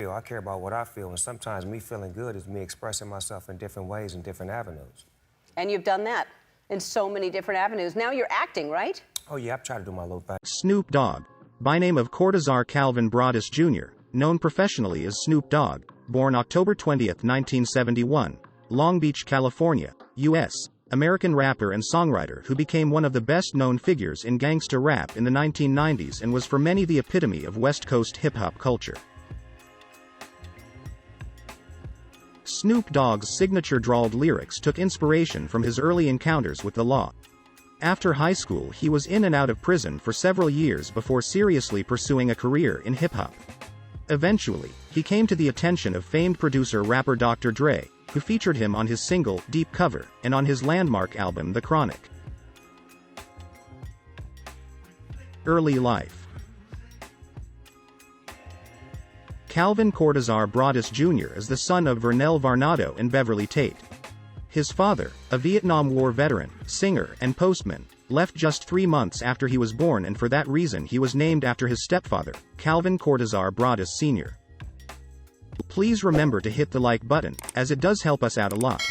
feel. I care about what I feel, and sometimes me feeling good is me expressing myself in different ways and different avenues. And you've done that in so many different avenues. Now you're acting, right? Oh, yeah, I've tried to do my little thing. Snoop Dogg, by name of Cordozar Calvin Broadus Jr., known professionally as Snoop Dogg, born October 20, 1971, Long Beach, California, U.S., American rapper and songwriter who became one of the best-known figures in gangsta rap in the 1990s and was for many the epitome of West Coast hip-hop culture. Snoop Dogg's signature drawled lyrics took inspiration from his early encounters with the law. After high school, he was in and out of prison for several years before seriously pursuing a career in hip-hop. Eventually, he came to the attention of famed producer-rapper Dr. Dre, who featured him on his single, Deep Cover, and on his landmark album The Chronic. Early life. Calvin Cordozar Broadus Jr. is the son of Vernell Varnado and Beverly Tate. His father, a Vietnam War veteran, singer, and postman, left just 3 months after he was born, and for that reason he was named after his stepfather, Calvin Cordozar Broadus Sr. Please remember to hit the like button, as it does help us out a lot.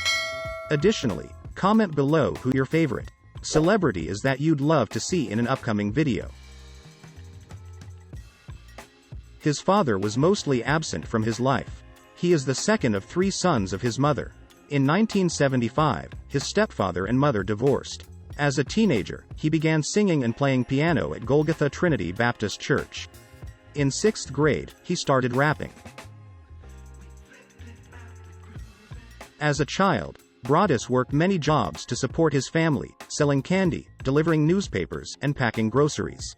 Additionally, comment below who your favorite celebrity is that you'd love to see in an upcoming video. His father was mostly absent from his life. He is the second of 3 sons of his mother. In 1975, his stepfather and mother divorced. As a teenager, he began singing and playing piano at Golgotha Trinity Baptist Church. In 6th grade, he started rapping. As a child, Broadus worked many jobs to support his family, selling candy, delivering newspapers, and packing groceries.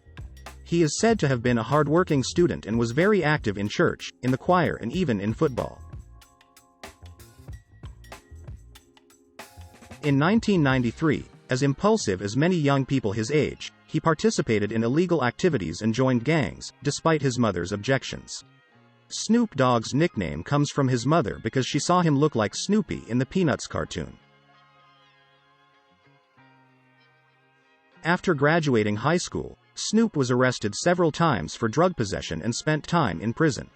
He is said to have been a hard-working student and was very active in church, in the choir, and even in football. In 1993, as impulsive as many young people his age, he participated in illegal activities and joined gangs, despite his mother's objections. Snoop Dogg's nickname comes from his mother because she saw him look like Snoopy in the Peanuts cartoon. After graduating high school, Snoop was arrested several times for drug possession and spent time in prison.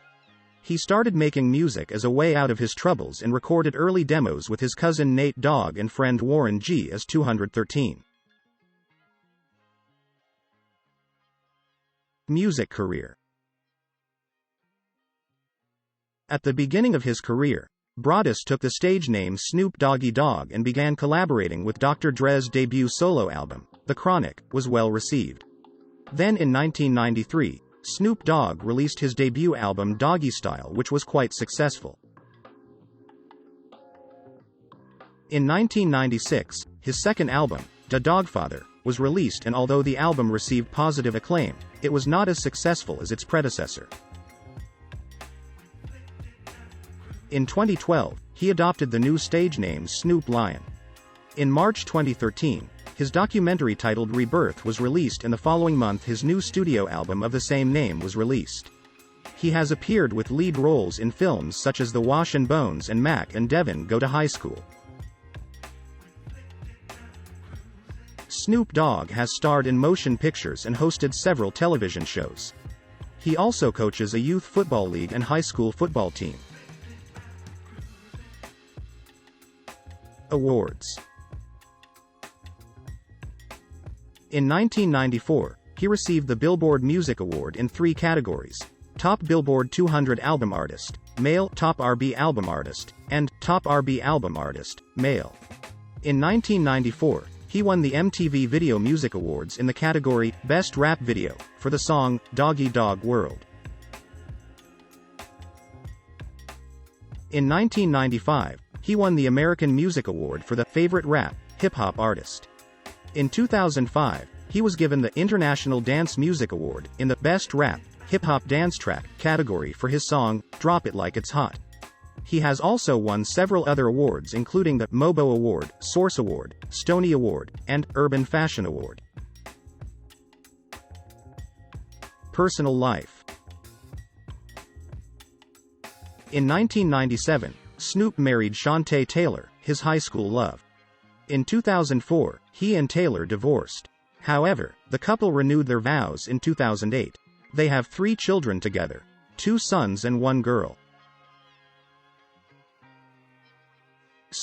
He started making music as a way out of his troubles and recorded early demos with his cousin Nate Dogg and friend Warren G as 213. Music career. At the beginning of his career, Broadus took the stage name Snoop Doggy Dogg and began collaborating with Dr. Dre's debut solo album, The Chronic, was well received. Then in 1993, Snoop Dogg released his debut album Doggy Style, which was quite successful. In 1996, his second album, Da Dogfather, was released, and although the album received positive acclaim, it was not as successful as its predecessor. In 2012, he adopted the new stage name Snoop Lion. In March 2013, his documentary titled Rebirth was released, and the following month his new studio album of the same name was released. He has appeared with lead roles in films such as The Wash and Bones and Mac and Devin Go to High School. Snoop Dogg has starred in motion pictures and hosted several television shows. He also coaches a youth football league and high school football team. Awards. In 1994, he received the Billboard Music Award in 3 categories: Top Billboard 200 Album Artist, Male, Top R&B Album Artist, and Top R&B Album Artist, Male. In 1994, he won the MTV Video Music Awards in the category Best Rap Video, for the song Doggy Dogg World. In 1995, he won the American Music Award for the Favorite Rap, Hip-Hop Artist. In 2005, he was given the International Dance Music Award in the Best Rap, Hip-Hop Dance Track category for his song, Drop It Like It's Hot. He has also won several other awards, including the Mobo Award, Source Award, Stony Award, and Urban Fashion Award. Personal life. In 1997, Snoop married Shantae Taylor, his high school love. In 2004, he and Taylor divorced. However, the couple renewed their vows in 2008. They have 3 children together, 2 sons and 1 girl.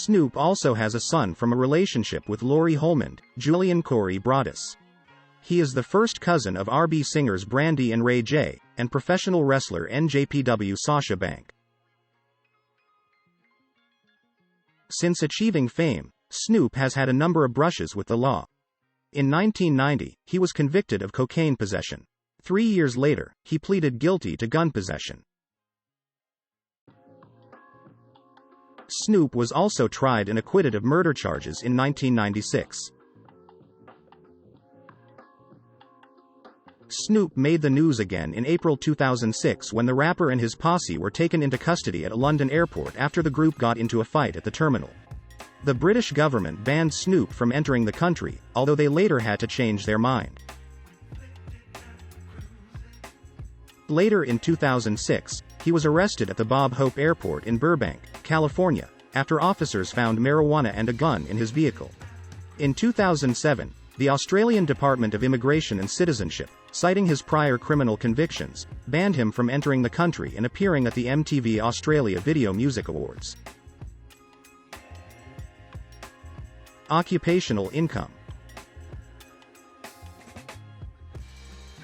Snoop also has a son from a relationship with Lori Holmond, Julian Corey Broadus. He is the first cousin of R&B singers Brandy and Ray J, and professional wrestler NJPW Sasha Banks. Since achieving fame, Snoop has had a number of brushes with the law. In 1990, he was convicted of cocaine possession. 3 years later, he pleaded guilty to gun possession. Snoop was also tried and acquitted of murder charges in 1996. Snoop made the news again in April 2006 when the rapper and his posse were taken into custody at a London airport after the group got into a fight at the terminal. The British government banned Snoop from entering the country, although they later had to change their mind. Later in 2006, he was arrested at the Bob Hope Airport in Burbank, California, after officers found marijuana and a gun in his vehicle. In 2007, the Australian Department of Immigration and Citizenship, citing his prior criminal convictions, banned him from entering the country and appearing at the MTV Australia Video Music Awards. Occupational income.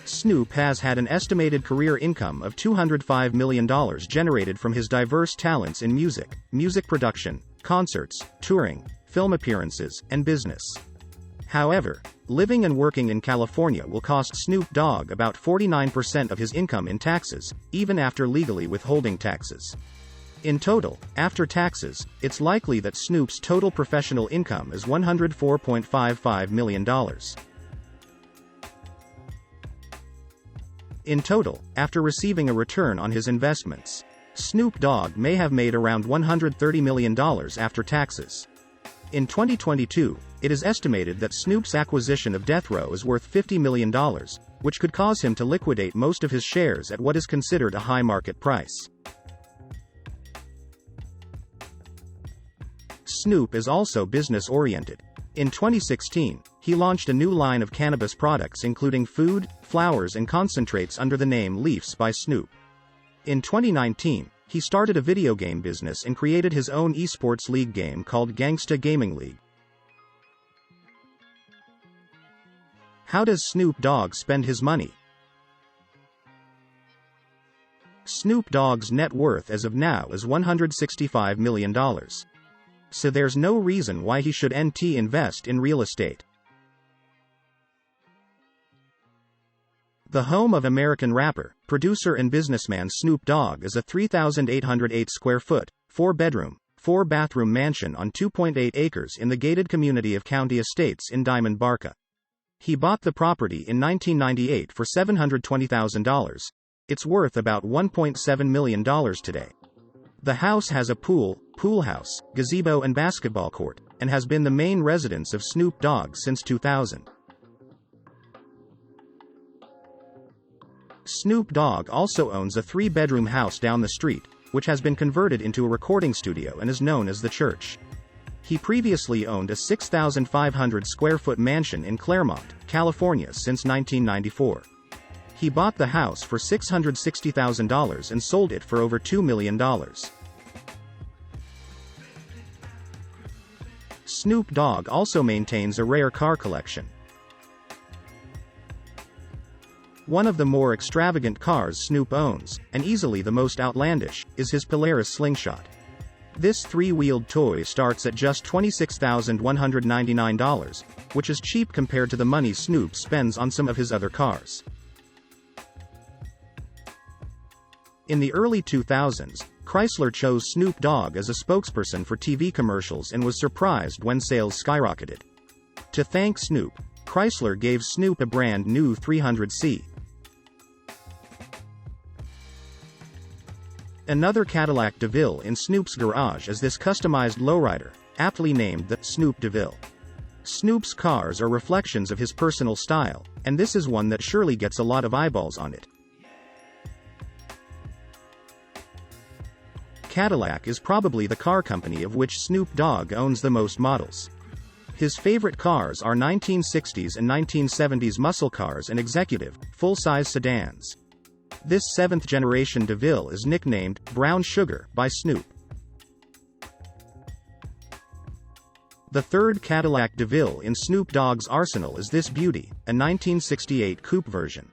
Snoop has had an estimated career income of $205 million generated from his diverse talents in music, music production, concerts, touring, film appearances, and business. However, living and working in California will cost Snoop Dogg about 49% of his income in taxes, even after legally withholding taxes. In total, after taxes, it's likely that Snoop's total professional income is $104.55 million. In total, after receiving a return on his investments, Snoop Dogg may have made around $130 million after taxes. In 2022, it is estimated that Snoop's acquisition of Death Row is worth $50 million, which could cause him to liquidate most of his shares at what is considered a high market price. Snoop is also business-oriented. In 2016, he launched a new line of cannabis products including food, flowers and concentrates under the name Leafs by Snoop. In 2019, he started a video game business and created his own esports league game called Gangsta Gaming League. How does Snoop Dogg spend his money? Snoop Dogg's net worth as of now is $165 million. So there's no reason why he should invest in real estate. The home of American rapper, producer and businessman Snoop Dogg is a 3,808 square foot, 4-bedroom, 4-bathroom mansion on 2.8 acres in the gated community of County Estates in Diamond Barca. He bought the property in 1998 for $720,000. It's worth about $1.7 million today. The house has a pool house, gazebo and basketball court, and has been the main residence of Snoop Dogg since 2000. Snoop Dogg also owns a 3-bedroom house down the street, which has been converted into a recording studio and is known as The Church. He previously owned a 6,500 square foot mansion in Claremont, California since 1994. He bought the house for $660,000 and sold it for over $2 million. Snoop Dogg also maintains a rare car collection. One of the more extravagant cars Snoop owns, and easily the most outlandish, is his Polaris Slingshot. This 3-wheeled toy starts at just $26,199, which is cheap compared to the money Snoop spends on some of his other cars. In the early 2000s, Chrysler chose Snoop Dogg as a spokesperson for TV commercials and was surprised when sales skyrocketed. To thank Snoop, Chrysler gave Snoop a brand new 300C. Another Cadillac DeVille in Snoop's garage is this customized lowrider, aptly named the Snoop DeVille. Snoop's cars are reflections of his personal style, and this is one that surely gets a lot of eyeballs on it. Cadillac is probably the car company of which Snoop Dogg owns the most models. His favorite cars are 1960s and 1970s muscle cars and executive, full-size sedans. This 7th-generation DeVille is nicknamed Brown Sugar by Snoop. The third Cadillac DeVille in Snoop Dogg's arsenal is this beauty, a 1968 coupe version.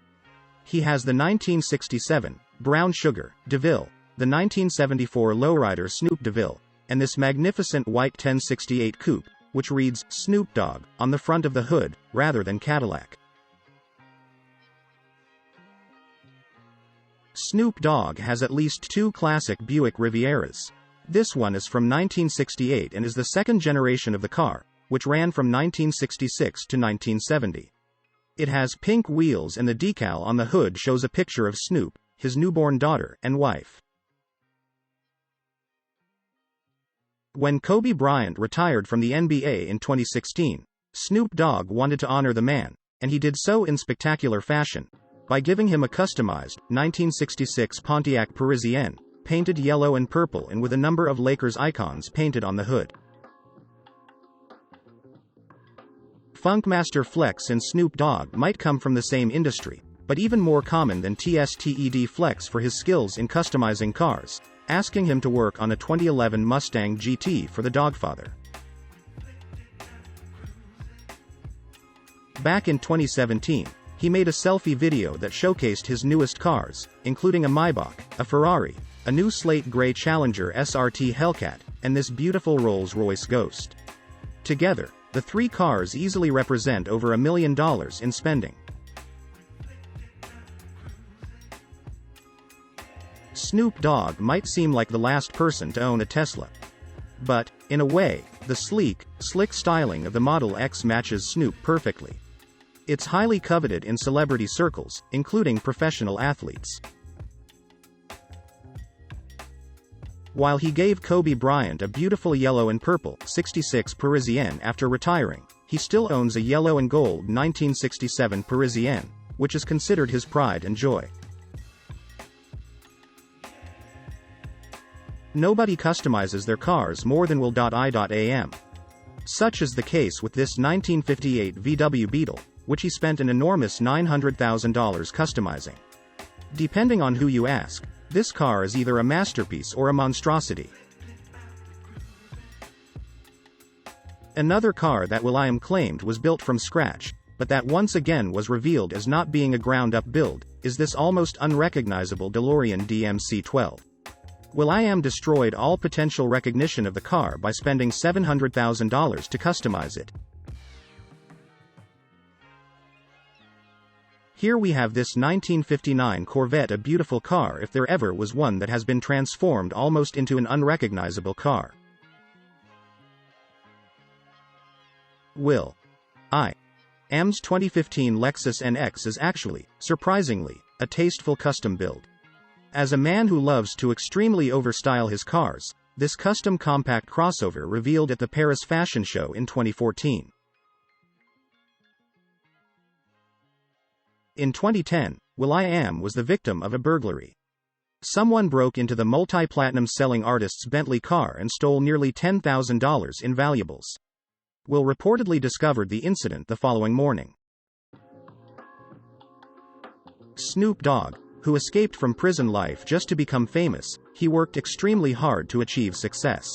He has the 1967 Brown Sugar DeVille, the 1974 lowrider Snoop DeVille, and this magnificent white 1068 coupe, which reads Snoop Dogg on the front of the hood, rather than Cadillac. Snoop Dogg has at least two classic Buick Rivieras. This one is from 1968 and is the second generation of the car, which ran from 1966 to 1970. It has pink wheels and the decal on the hood shows a picture of Snoop, his newborn daughter, and wife. When Kobe Bryant retired from the NBA in 2016, Snoop Dogg wanted to honor the man, and he did so in spectacular fashion, by giving him a customized 1966 Pontiac Parisienne, painted yellow and purple and with a number of Lakers icons painted on the hood. Funkmaster Flex and Snoop Dogg might come from the same industry, but even more common than TSTED Flex for his skills in customizing cars, asking him to work on a 2011 Mustang GT for the Dogfather. Back in 2017, he made a selfie video that showcased his newest cars, including a Maybach, a Ferrari, a new slate gray Challenger SRT Hellcat, and this beautiful Rolls-Royce Ghost. Together, the three cars easily represent over $1 million in spending. Snoop Dogg might seem like the last person to own a Tesla. But, in a way, the sleek, slick styling of the Model X matches Snoop perfectly. It's highly coveted in celebrity circles, including professional athletes. While he gave Kobe Bryant a beautiful yellow and purple 66 Parisienne after retiring, he still owns a yellow and gold 1967 Parisienne, which is considered his pride and joy. Nobody customizes their cars more than will.i.am. Such is the case with this 1958 VW Beetle, which he spent an enormous $900,000 customizing. Depending on who you ask, this car is either a masterpiece or a monstrosity. Another car that will.i.am claimed was built from scratch, but that once again was revealed as not being a ground-up build, is this almost unrecognizable DeLorean DMC-12. will.i.am destroyed all potential recognition of the car by spending $700,000 to customize it. Here we have this 1959 Corvette, a beautiful car if there ever was one that has been transformed almost into an unrecognizable car. will.i.am's 2015 Lexus NX is actually, surprisingly, a tasteful custom build. As a man who loves to extremely overstyle his cars, this custom compact crossover revealed at the Paris Fashion Show in 2014. In 2010, will.i.am was the victim of a burglary. Someone broke into the multi-platinum selling artist's Bentley car and stole nearly $10,000 in valuables. Will reportedly discovered the incident the following morning. Snoop Dogg, who escaped from prison life just to become famous, he worked extremely hard to achieve success.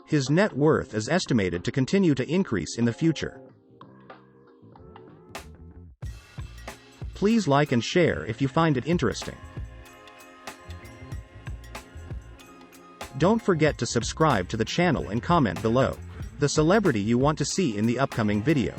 His net worth is estimated to continue to increase in the future. Please like and share if you find it interesting. Don't forget to subscribe to the channel and comment below the celebrity you want to see in the upcoming video.